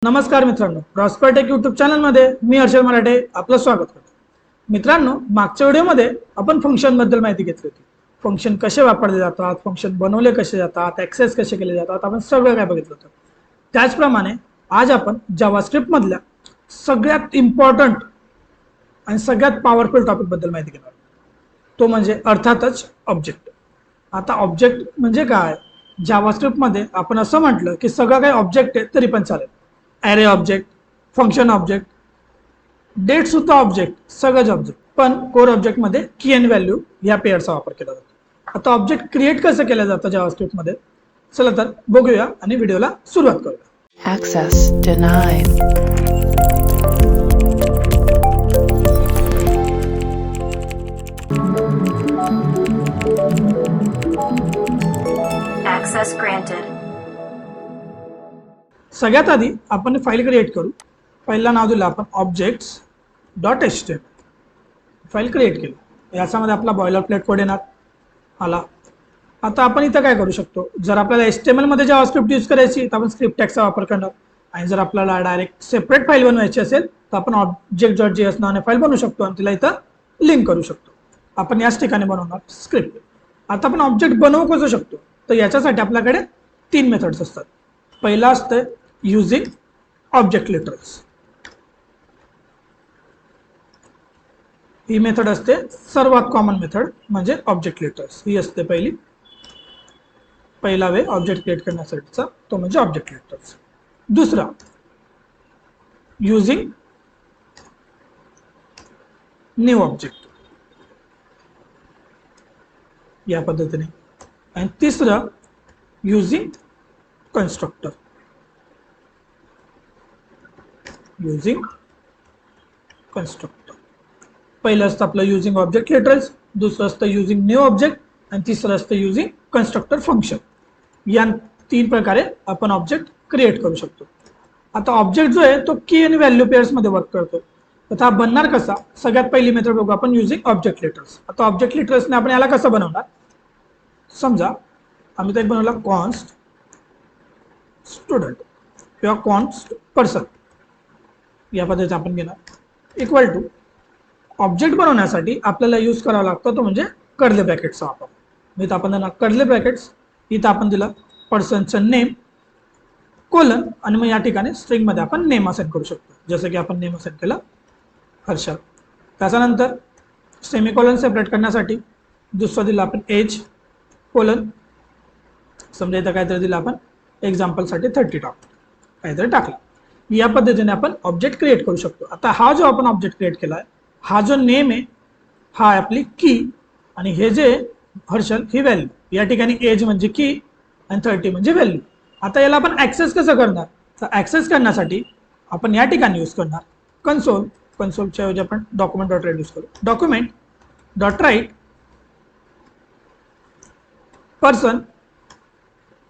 नमस्कार मित्रांनो, प्रॉस्परटेक यूट्यूब चॅनलमध्ये मी हर्षल मराठे आपलं स्वागत करतो. मित्रांनो, मागच्या व्हिडिओमध्ये आपण फंक्शन बद्दल माहिती घेतली होती. फंक्शन कसे वापरले जातात, फंक्शन बनवले कसे जातात, ॲक्सेस कसे केले जातात, आपण सगळं काय बघितलं होतं. त्याचप्रमाणे आज आपण जावास्क्रिप्ट मधल्या सगळ्यात इम्पॉर्टंट आणि सगळ्यात पॉवरफुल टॉपिक बद्दल माहिती घेणार. तो म्हणजे अर्थातच ऑब्जेक्ट. आता ऑब्जेक्ट म्हणजे काय? जावास्क्रिप्टमध्ये आपण असं म्हटलं की सगळं काही ऑब्जेक्ट आहे तरी पण चालेल. Array object, function object, date सुद्धा ऑब्जेक्ट, सगळंच ऑब्जेक्ट. पण कोर ऑब्जेक्टमध्ये की आणि व्हॅल्यू या पेअरचा वापर केला जातो. आता ऑब्जेक्ट क्रिएट कसं केलं जातं जावास्क्रिप्टमध्ये, चला तर बघूया आणि व्हिडिओला सुरुवात करूया. Access denied. Access granted. सगळ्यात आधी आपण फाईल क्रिएट करू. फाईलला नाव दिलं आपण objects.html. फाईल क्रिएट केली. याच्यामध्ये आपला बॉयलर प्लेट कोड येणार आला. आता आपण इथं काय करू शकतो, जर आपल्याला HTML मध्ये जावास्क्रिप्ट यूज करायची तर आपण स्क्रिप्ट टॅगचा वापर करणार, आणि जर आपल्याला डायरेक्ट सेपरेट फाईल बनवायची असेल तर आपण object.js नावाने फाईल बनवू शकतो आणि तिला इथं लिंक करू शकतो. आपण याच ठिकाणी बनवणार स्क्रिप्ट. आता आपण ऑब्जेक्ट बनवू कसं शकतो, तर याच्यासाठी आपल्याकडे 3 मेथड्स असतात. पहिला असतं युजिंग ऑब्जेक्ट लिटरल्स. ही मेथड असते सर्वात कॉमन मेथड, म्हणजे ऑब्जेक्ट लिटरल्स ही असते पहिला वे ऑब्जेक्ट क्रिएट करण्यासाठीचा, तो म्हणजे ऑब्जेक्ट लिटरल्स. दुसरा युजिंग न्यू ऑब्जेक्ट या पद्धतीने, आणि तिसरं युजिंग कन्स्ट्रक्टर. युजिंग कन्स्ट्रक्टर पहिलं असतं आपलं युजिंग ऑब्जेक्ट लिटरल्स, दुसरं असतं युजिंग न्यू ऑब्जेक्ट, आणि तिसरं असतं युजिंग कन्स्ट्रक्टर फंक्शन. या 3 प्रकारे आपण ऑब्जेक्ट क्रिएट करू शकतो. आता ऑब्जेक्ट जो आहे तो की आणि व्हॅल्यू पेअर्स मध्ये वर्क करतो. तर हा बनणार कसा? सगळ्यात पहिली मेथड बघू आपण, युजिंग ऑब्जेक्ट लिटरल्स. आता ऑब्जेक्ट लिटरल्सने आपण याला कसं बनवणार, समजा आम्ही तर बनवला कॉन्स्ट स्टुडंट किंवा कॉन्स्ट पर्सन, या पद्धतीने आपण घेणार. इक्वल टू ऑब्जेक्ट बनवण्यासाठी आपल्याला यूज करावा लागतो तो म्हणजे कर्ली ब्रॅकेटचा वापर. इथं आपण देणार कर्ली ब्रॅकेट्स, इथं आपण दिलं पर्सनचं नेम कोलन, आणि मग या ठिकाणी स्ट्रिंग मध्ये आपण नेम असाइन करू शकतो, जसं की आपण नेम असाइन केलं हर्षल. त्याच्यानंतर सेमीकोलन सेपरेट करण्यासाठी दुसरं दिलं आपण एज कोलन, समजा इथं काहीतरी दिलं आपण एक्झाम्पलसाठी 30 काहीतरी टाकलं. या पद्धतीने आपण ऑब्जेक्ट क्रिएट करू शकतो. आता हा जो आपण ऑब्जेक्ट क्रिएट केला आहे, हा जो नेम आहे हा आहे आपली की, आणि हे जे हर्षल ही व्हॅल्यू. या ठिकाणी एज म्हणजे की आणि 30 म्हणजे व्हॅल्यू. आता याला आपण ऍक्सेस कसं करणार, तर ऍक्सेस करण्यासाठी आपण या ठिकाणी यूज करणार कन्सोल. कन्सोलच्या ऐवजी आपण डॉक्युमेंट डॉट राईट यूज करू. Document dot write person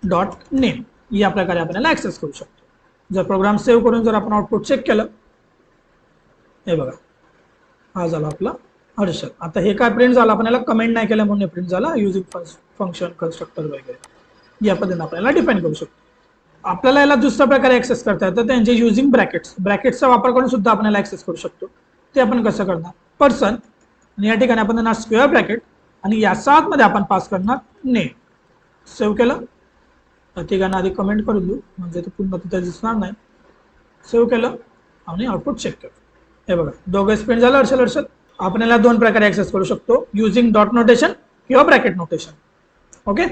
dot name, या प्रकारे आपण याला ऍक्सेस करू शकतो. जर प्रोग्राम सेव्ह करून जर आपण आउटपुट चेक केलं, हे बघा हा झाला आपला हर्षल. आता हे काय प्रिंट झालं, आपण याला कमेंट नाही केलं म्हणून प्रिंट झाला. युजिंग फंक्शन कन्स्ट्रक्टर वगैरे या पद्धतीने आपण याला डिफाईन करू शकतो. आपल्याला याला दुसऱ्या प्रकारे ऍक्सेस करता येतं, त्यांचे युजिंग ब्रॅकेट्स. ब्रॅकेट्सचा वापर करून सुद्धा आपण याला ऍक्सेस करू शकतो. ते आपण कसं करणार, पर्सन, आणि या ठिकाणी आपण देणार स्क्वेअर ब्रॅकेट, आणि या आतमध्ये आपण पास करणार नेम. सेव्ह केलं, ठिकाणी आधी कमेंट करून देऊ म्हणजे ते पुन्हा तिथे दिसणार नाही. सेव्ह केलं आणि आउटपुट चेक केलं, हे बघा दोघं स्प्रिंट झालं हर्षल. आपण याला 2 प्रकारे ऍक्सेस करू शकतो, युजिंग डॉट नोटेशन किंवा ब्रॅकेट नोटेशन. ओके,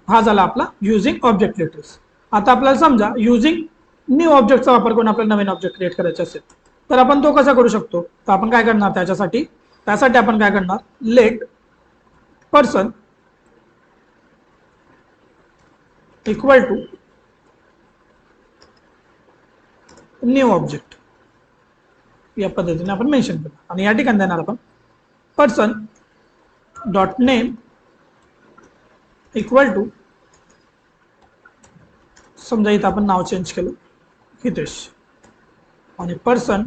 हा झाला आपला युजिंग ऑब्जेक्ट लिटरल्स. आता आपल्याला समजा युजिंग न्यू ऑब्जेक्टचा वापर करून आपल्याला नवीन ऑब्जेक्ट क्रिएट करायचे असेल तर आपण तो कसा करू शकतो, तर आपण काय करणार, त्यासाठी आपण काय करणार, let person equal to new object, या पद्धतीने आपण मेन्शन केलं. आणि या ठिकाणी देणार आपण person dot name equal to, समजा इथं आपण नाव चेंज केलं हितेश, आणि person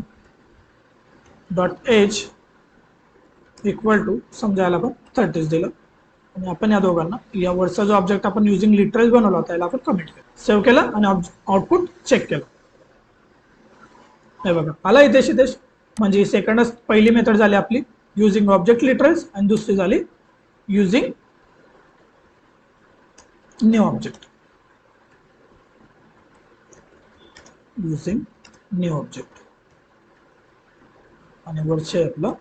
dot age equal to, समजा याला आपण 30 दिलं, आणि आपण या दोघांना या वरचा जो ऑब्जेक्ट आपण युजिंग लिटरल बनवला होता याला आपण कमेंट केलं, सेव्ह केलं आणि आउटपुट चेक केलं. हे बघा आला इथे सिद्धेश. म्हणजे सेकंडच पहिली मेथड झाली आपली युजिंग ऑब्जेक्ट लिटरल्स आणि दुसरी झाली using new object. Using new object आणि वरचे आपलं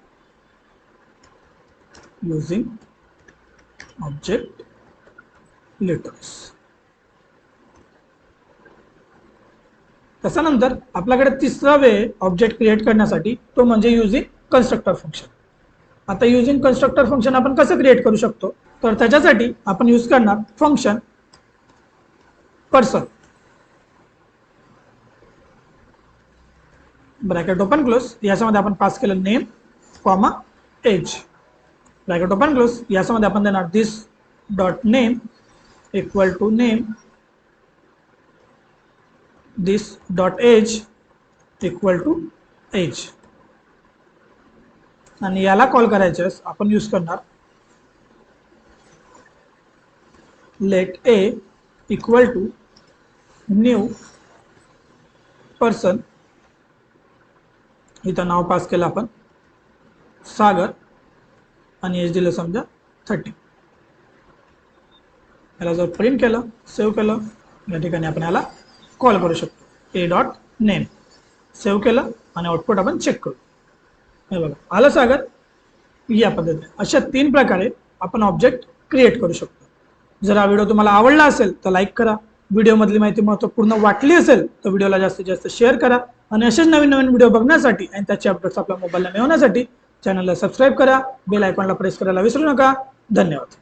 युजिंग ऑब्जेक्ट लिटरल्स. त्याच्यानंतर आपल्याकडे तिसरा वे ऑब्जेक्ट क्रिएट करण्यासाठी तो म्हणजे युजिंग कन्स्ट्रक्टर फंक्शन. आता युजिंग कन्स्ट्रक्टर फंक्शन आपण कसं क्रिएट करू शकतो, तर त्याच्यासाठी आपण यूज करणार function person bracket open close. याच्यामध्ये आपण पास केलं name comma age bracket open close. याच्यामध्ये आपण देणार this dot name equal to name this dot age equal to age. आणि याला कॉल करायचे आपण यूज करणार let a equal to new person. इथं नाव पास केलं आपण सागर आणि एज दिलं समजा 30. याला जर प्रिंट केलं सेव्ह केलं या ठिकाणी आपण याला कॉल करू शकतो ए डॉट नेम. सेव्ह केलं आणि आउटपुट आपण चेक करू. हे बघा आलं सागर. या पद्धतीने अशा 3 प्रकारे आपण ऑब्जेक्ट क्रिएट करू शकतो. जर हा व्हिडिओ तुम्हाला आवडला असेल तर लाईक करा. व्हिडिओमधली माहिती महत्त्वपूर्ण वाटली असेल तर व्हिडिओला जास्तीत जास्त शेअर करा आणि असेच नवीन नवीन व्हिडिओ बघण्यासाठी आणि त्याचे अपडेट्स आपल्या मोबाईलला मिळवण्यासाठी चॅनलला सबस्क्राईब करा. बेल आयकॉनला प्रेस करायला विसरू नका. धन्यवाद.